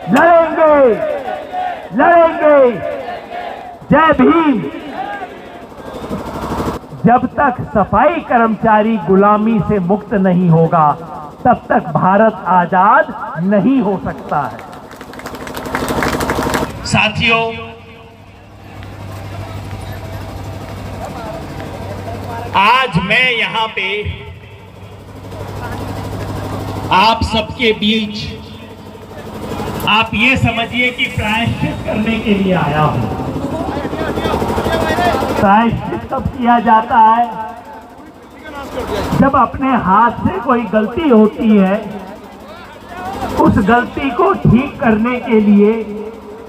लड़ेंगे, लड़ेंगे। जय भीम। जब तक सफाई कर्मचारी गुलामी से मुक्त नहीं होगा, तब तक भारत आजाद नहीं हो सकता है। साथियों, आज मैं यहां पे आप सबके बीच, आप ये समझिए कि प्रायश्चित करने के लिए आया हूं। प्रायश्चित कब किया जाता है? जब अपने हाथ से कोई गलती होती है, उस गलती को ठीक करने के लिए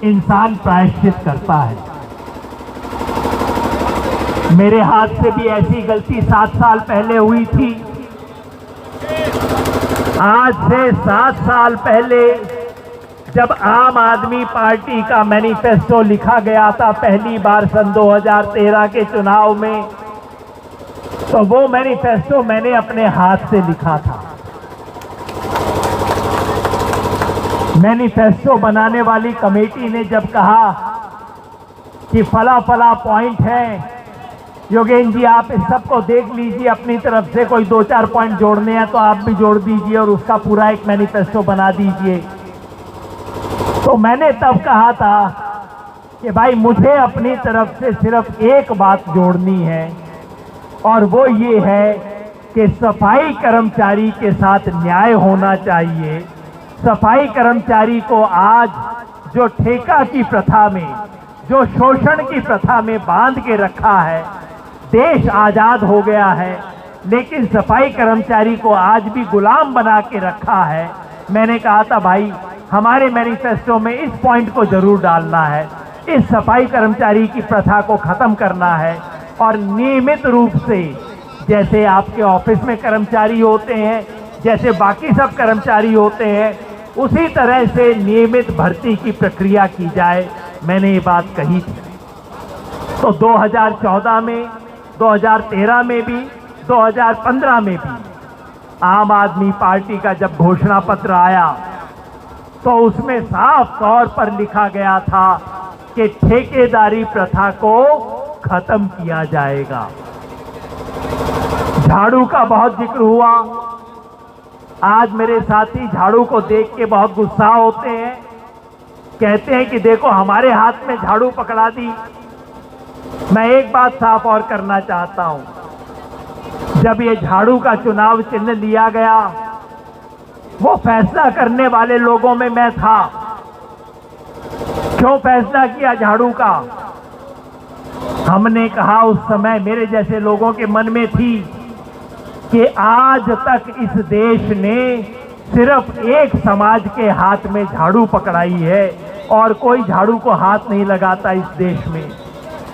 इंसान प्रायश्चित करता है। मेरे हाथ से भी ऐसी गलती 7 साल पहले हुई थी। आज से 7 साल पहले जब आम आदमी पार्टी का मैनिफेस्टो लिखा गया था पहली बार सन 2013 के चुनाव में, तो वो मैनिफेस्टो मैंने अपने हाथ से लिखा था। मैनिफेस्टो बनाने वाली कमेटी ने जब कहा कि फला फला पॉइंट है, योगेंद्र जी आप इस सबको देख लीजिए, अपनी तरफ से कोई 2-4 पॉइंट जोड़ने हैं तो आप भी जोड़ दीजिए और उसका पूरा एक मैनिफेस्टो बना दीजिए। तो मैंने तब कहा था कि भाई मुझे अपनी तरफ से सिर्फ एक बात जोड़नी है, और वो ये है कि सफाई कर्मचारी के साथ न्याय होना चाहिए। सफाई कर्मचारी को आज जो ठेका की प्रथा में, जो शोषण की प्रथा में बांध के रखा है, देश आजाद हो गया है लेकिन सफाई कर्मचारी को आज भी गुलाम बना के रखा है। मैंने कहा था भाई हमारे मैनिफेस्टो में इस पॉइंट को जरूर डालना है, इस सफाई कर्मचारी की प्रथा को खत्म करना है और नियमित रूप से, जैसे आपके ऑफिस में कर्मचारी होते हैं, जैसे बाकी सब कर्मचारी होते हैं, उसी तरह से नियमित भर्ती की प्रक्रिया की जाए। मैंने ये बात कही थी। तो 2014 में, 2013 में भी, 2015 में भी आम आदमी पार्टी का जब घोषणा पत्र आया तो उसमें साफ तौर पर लिखा गया था कि ठेकेदारी प्रथा को खत्म किया जाएगा। झाड़ू का बहुत जिक्र हुआ। आज मेरे साथी झाड़ू को देख के बहुत गुस्सा होते हैं, कहते हैं कि देखो हमारे हाथ में झाड़ू पकड़ा दी। मैं एक बात साफ और करना चाहता हूं, जब ये झाड़ू का चुनाव चिन्ह लिया गया, वो फैसला करने वाले लोगों में मैं था। क्यों फैसला किया झाड़ू का? हमने कहा उस समय, मेरे जैसे लोगों के मन में थी कि आज तक इस देश ने सिर्फ एक समाज के हाथ में झाड़ू पकड़ाई है और कोई झाड़ू को हाथ नहीं लगाता इस देश में।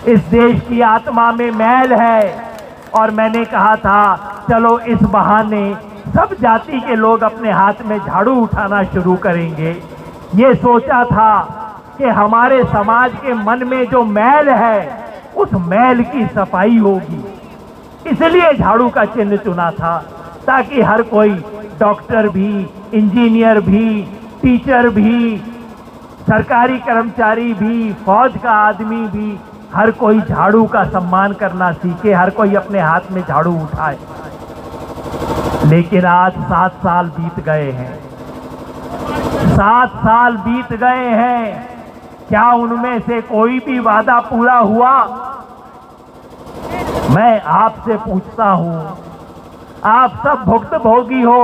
इस देश की आत्मा में मैल है। और मैंने कहा था चलो इस बहाने सब जाति के लोग अपने हाथ में झाड़ू उठाना शुरू करेंगे। ये सोचा था कि हमारे समाज के मन में जो मैल है उस मैल की सफाई होगी, इसलिए झाड़ू का चिन्ह चुना था, ताकि हर कोई, डॉक्टर भी, इंजीनियर भी, टीचर भी, सरकारी कर्मचारी भी, फौज का आदमी भी, हर कोई झाड़ू का सम्मान करना सीखे, हर कोई अपने हाथ में झाड़ू उठाए। लेकिन आज 7 साल बीत गए हैं। 7 साल बीत गए हैं, क्या उनमें से कोई भी वादा पूरा हुआ? मैं आपसे पूछता हूं, आप सब भुक्तभोगी हो।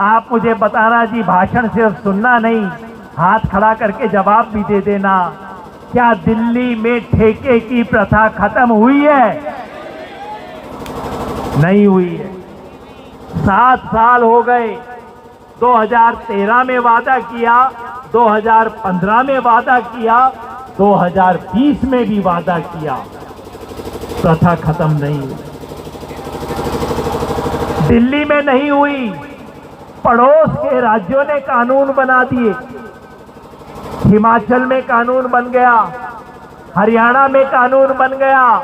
आप मुझे बताना जी, भाषण सिर्फ सुनना नहीं, हाथ खड़ा करके जवाब भी दे देना। क्या दिल्ली में ठेके की प्रथा खत्म हुई है? नहीं हुई है। 7 साल हो गए। 2013 में वादा किया, 2015 में वादा किया, 2020 में भी वादा किया, प्रथा खत्म नहीं हुई। दिल्ली में नहीं हुई, पड़ोस के राज्यों ने कानून बना दिए। हिमाचल में कानून बन गया, हरियाणा में कानून बन गया।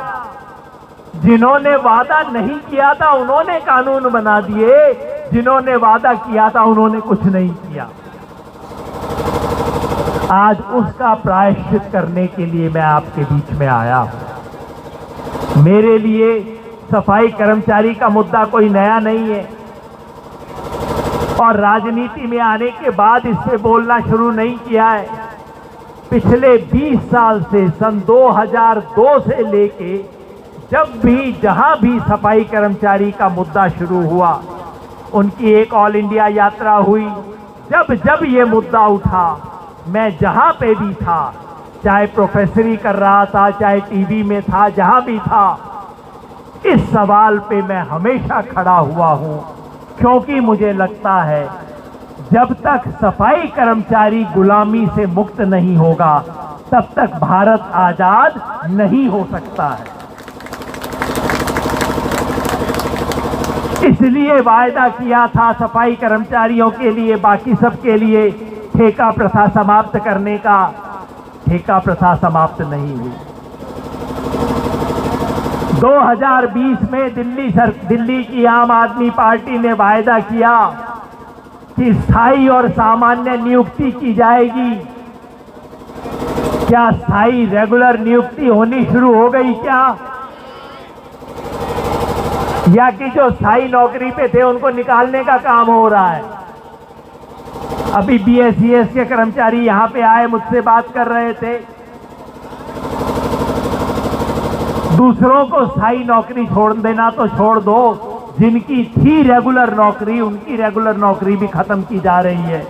जिन्होंने वादा नहीं किया था उन्होंने कानून बना दिए, जिन्होंने वादा किया था उन्होंने कुछ नहीं किया। आज उसका प्रायश्चित करने के लिए मैं आपके बीच में आया हूं। मेरे लिए सफाई कर्मचारी का मुद्दा कोई नया नहीं है और राजनीति में आने के बाद इस पे बोलना शुरू नहीं किया है। पिछले 20 साल से सन 2002 से लेके जब भी जहां भी सफाई कर्मचारी का मुद्दा शुरू हुआ, उनकी एक ऑल इंडिया यात्रा हुई, जब जब ये मुद्दा उठा मैं जहां पे भी था, चाहे प्रोफेसरी कर रहा था, चाहे टीवी में था, जहां भी था, इस सवाल पे मैं हमेशा खड़ा हुआ हूं, क्योंकि मुझे लगता है जब तक सफाई कर्मचारी गुलामी से मुक्त नहीं होगा तब तक भारत आजाद नहीं हो सकता है। इसलिए वायदा किया था सफाई कर्मचारियों के लिए, बाकी सबके लिए ठेका प्रथा समाप्त करने का। ठेका प्रथा समाप्त नहीं हुई। 2020 में दिल्ली की आम आदमी पार्टी ने वायदा किया कि स्थायी और सामान्य नियुक्ति की जाएगी। क्या स्थायी रेगुलर नियुक्ति होनी शुरू हो गई क्या? या कि जो स्थायी नौकरी पे थे उनको निकालने का काम हो रहा है? अभी BSES के कर्मचारी यहां पे आए, मुझसे बात कर रहे थे। दूसरों को स्थायी नौकरी छोड़ देना तो छोड़ दो, जिनकी थी रेगुलर नौकरी उनकी रेगुलर नौकरी भी खत्म की जा रही है।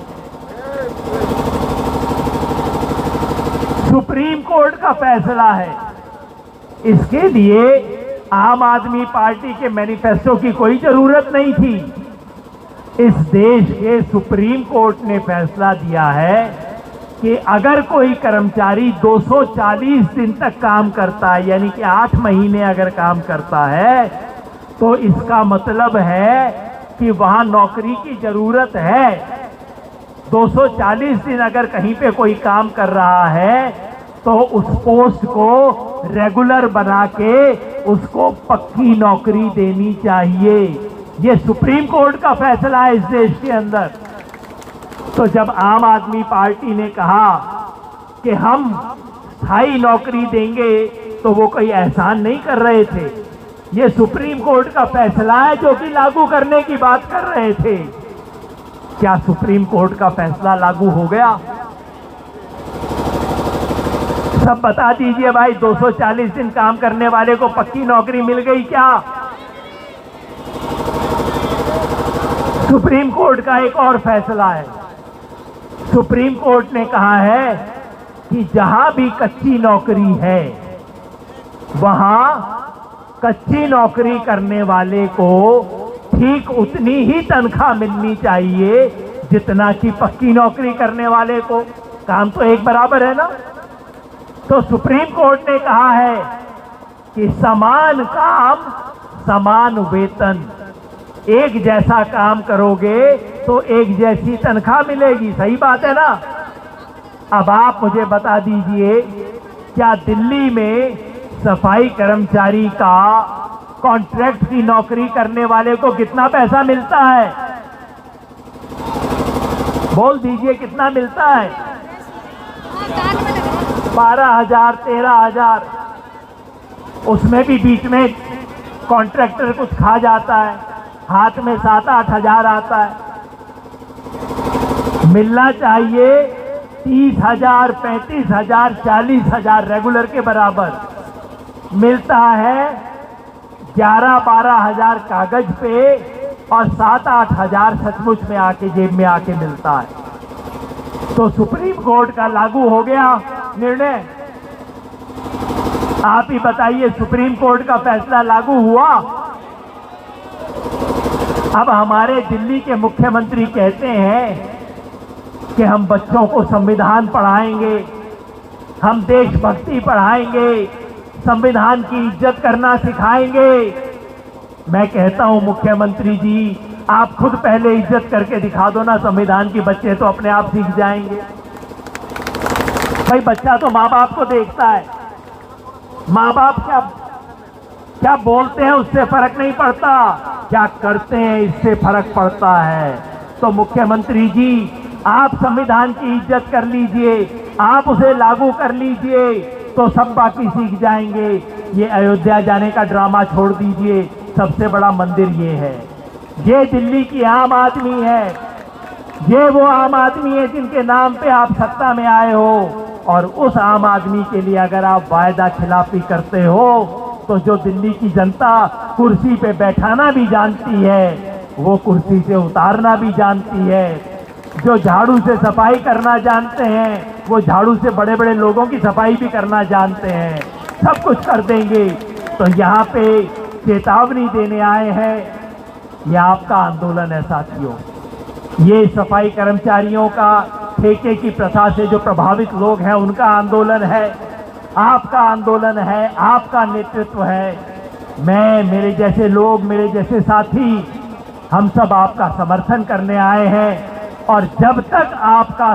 सुप्रीम कोर्ट का फैसला है। इसके लिए आम आदमी पार्टी के मैनिफेस्टो की कोई जरूरत नहीं थी। इस देश के सुप्रीम कोर्ट ने फैसला दिया है कि अगर कोई कर्मचारी 240 दिन तक काम करता है, यानी कि 8 महीने अगर काम करता है, तो इसका मतलब है कि वहां नौकरी की जरूरत है। 240 दिन अगर कहीं पे कोई काम कर रहा है तो उस पोस्ट को रेगुलर बना के उसको पक्की नौकरी देनी चाहिए। ये सुप्रीम कोर्ट का फैसला है इस देश के अंदर। तो जब आम आदमी पार्टी ने कहा कि हम स्थायी नौकरी देंगे तो वो कोई एहसान नहीं कर रहे थे। ये सुप्रीम कोर्ट का फैसला है जो कि लागू करने की बात कर रहे थे। क्या सुप्रीम कोर्ट का फैसला लागू हो गया? सब बता दीजिए भाई, 240 दिन काम करने वाले को पक्की नौकरी मिल गई क्या? सुप्रीम कोर्ट का एक और फैसला है। सुप्रीम कोर्ट ने कहा है कि जहां भी कच्ची नौकरी है वहां कच्ची नौकरी करने वाले को ठीक उतनी ही तनख्वाह मिलनी चाहिए जितना कि पक्की नौकरी करने वाले को। काम तो एक बराबर है ना। तो सुप्रीम कोर्ट ने कहा है कि समान काम समान वेतन। एक जैसा काम करोगे तो एक जैसी तनख्वाह मिलेगी। सही बात है ना। अब आप मुझे बता दीजिए, क्या दिल्ली में सफाई कर्मचारी का कॉन्ट्रैक्ट की नौकरी करने वाले को कितना पैसा मिलता है? बोल दीजिए कितना मिलता है? 12,000, 13,000। उसमें भी बीच में कॉन्ट्रैक्टर कुछ खा जाता है, हाथ में 7-8 हजार आता है। मिलना चाहिए 30,000, 35,000, 40,000 रेगुलर के बराबर। मिलता है 11-12 हजार कागज पे और 7-8 हजार सचमुच में आके जेब में आके मिलता है। तो सुप्रीम कोर्ट का लागू हो गया निर्णय। आप ही बताइए, सुप्रीम कोर्ट का फैसला लागू हुआ। अब हमारे दिल्ली के मुख्यमंत्री कहते हैं कि हम बच्चों को संविधान पढ़ाएंगे, हम देशभक्ति पढ़ाएंगे, संविधान की इज्जत करना सिखाएंगे। मैं कहता हूं मुख्यमंत्री जी, आप खुद पहले इज्जत करके दिखा दो ना संविधान की, बच्चे तो अपने आप सीख जाएंगे। भाई बच्चा तो माँ बाप को देखता है। माँ बाप क्या बोलते हैं उससे फर्क नहीं पड़ता, क्या करते हैं इससे फर्क पड़ता है। तो मुख्यमंत्री जी, आप संविधान की इज्जत कर लीजिए, आप उसे लागू कर लीजिए तो सब बाकी सीख जाएंगे। ये अयोध्या जाने का ड्रामा छोड़ दीजिए, सबसे बड़ा मंदिर ये है। ये दिल्ली की आम आदमी है, ये वो आम आदमी है जिनके नाम पे आप सत्ता में आए हो। और उस आम आदमी के लिए अगर आप वायदा खिलाफी करते हो तो जो दिल्ली की जनता कुर्सी पे बैठाना भी जानती है वो कुर्सी से उतारना भी जानती है। जो झाड़ू से सफाई करना जानते हैं वो झाड़ू से बड़े बड़े लोगों की सफाई भी करना जानते हैं। सब कुछ कर देंगे। तो यहाँ पे चेतावनी देने आए हैं, ये आपका आंदोलन है साथियों। ये सफाई कर्मचारियों का ठेके की प्रथा से जो प्रभावित लोग हैं उनका आंदोलन है, आपका आंदोलन है, आपका नेतृत्व है। मैं, मेरे जैसे लोग, मेरे जैसे साथी, हम सब आपका समर्थन करने आए हैं। और जब तक आपका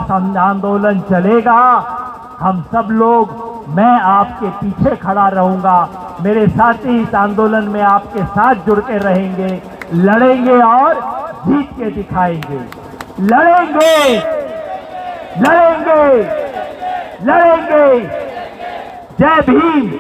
आंदोलन चलेगा हम सब लोग, मैं आपके पीछे खड़ा रहूंगा। मेरे साथी इस आंदोलन में आपके साथ जुड़ के रहेंगे, लड़ेंगे और जीत के दिखाएंगे। लड़ेंगे, लड़ेंगे, लड़ेंगे। जय भीम।